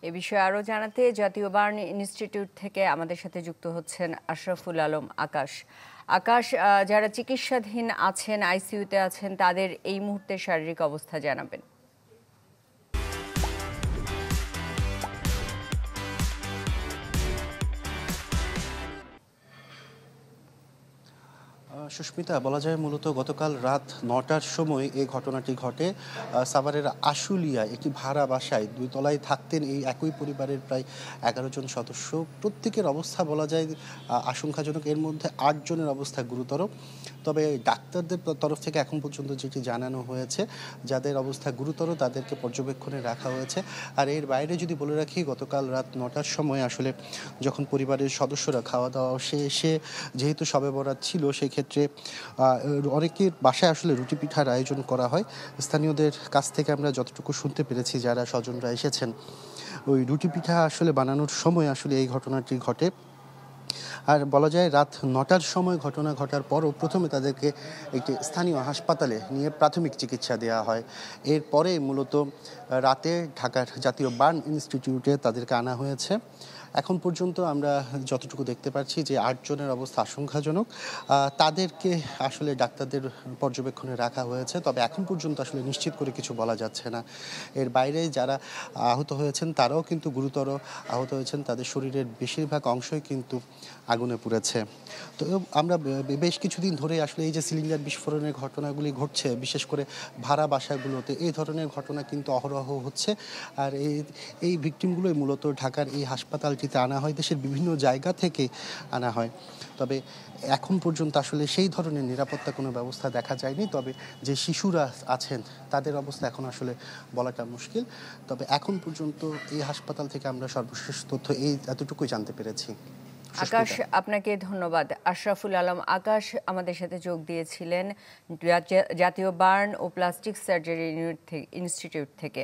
এ বিষয়ে আরও জানাতে জাতীয় বার্ন ইনস্টিটিউট থেকে আমাদের সাথে যুক্ত হচ্ছেন আশরাফুল আলম আকাশ। আকাশ, যারা চিকিৎসাধীন আছেন, আইসিইউতে আছেন, তাদের এই মুহূর্তে শারীরিক অবস্থা জানাবেন। সুস্মিতা, বলা যায় মূলত গতকাল রাত ৯টার সময় এই ঘটনাটি ঘটে। সাভারের আশুলিয়ায় একটি ভাড়া বাসায় ২ তলায় থাকতেন এই একই পরিবারের প্রায় ১১ জন সদস্য। প্রত্যেকের অবস্থা বলা যায় আশঙ্কাজনক। এর মধ্যে ৮ জনের অবস্থা গুরুতর। তবে ডাক্তারদের তরফ থেকে এখন পর্যন্ত যেটি জানানো হয়েছে, যাদের অবস্থা গুরুতর তাদেরকে পর্যবেক্ষণে রাখা হয়েছে। আর এর বাইরে যদি বলে রাখি, গতকাল রাত ৯টার সময় আসলে যখন পরিবারের সদস্যরা খাওয়া দাওয়া শেষে, যেহেতু শবে বরাত ছিল, সেই ক্ষেত্রে অনেকের বাসায় আসলে রুটি পিঠার আয়োজন করা হয়। স্থানীয়দের কাছ থেকে আমরা যতটুকু শুনতে পেরেছি, যারা স্বজনরা এসেছেন, ওই রুটি পিঠা আসলে বানানোর সময় আসলে এই ঘটনাটি ঘটে। আর বলা যায় রাত ৯টার সময় ঘটনা ঘটার পরও প্রথমে তাদেরকে একটি স্থানীয় হাসপাতালে নিয়ে প্রাথমিক চিকিৎসা দেওয়া হয়। এরপরে মূলত রাতে ঢাকার জাতীয় বার্ন ইনস্টিটিউটে তাদেরকে আনা হয়েছে। এখন পর্যন্ত আমরা যতটুকু দেখতে পাচ্ছি যে ৮ জনের অবস্থা আশঙ্কাজনক। তাদেরকে আসলে ডাক্তারদের পর্যবেক্ষণে রাখা হয়েছে। তবে এখন পর্যন্ত আসলে নিশ্চিত করে কিছু বলা যাচ্ছে না। এর বাইরে যারা আহত হয়েছেন তারাও কিন্তু গুরুতর আহত হয়েছেন। তাদের শরীরের বেশিরভাগ অংশই কিন্তু আগুনে পুড়েছে। তো আমরা বেশ কিছুদিন ধরে আসলে এই যে সিলিন্ডার বিস্ফোরণের ঘটনাগুলি ঘটছে, বিশেষ করে ভাড়া বাসাগুলোতে এই ধরনের ঘটনা কিন্তু অহরহ হচ্ছে। আর এই ভিকটিমগুলোই মূলত ঢাকার এই হাসপাতালটিতে আনা হয়, দেশের বিভিন্ন জায়গা থেকে আনা হয়। তবে এখন পর্যন্ত আসলে সেই ধরনের নিরাপত্তা কোনো ব্যবস্থা দেখা যায়নি। তবে যে শিশুরা আছেন তাদের অবস্থা এখন আসলে বলাটা মুশকিল। তবে এখন পর্যন্ত এই হাসপাতাল থেকে আমরা সর্বশেষ তথ্য এতটুকুই জানতে পেরেছি। আকাশ, আপনাকে ধন্যবাদ। আশরাফুল আলম আকাশ আমাদের সাথে যোগ দিয়েছিলেন জাতীয় বার্ন ও প্লাস্টিক সার্জারি ইনস্টিটিউট থেকে।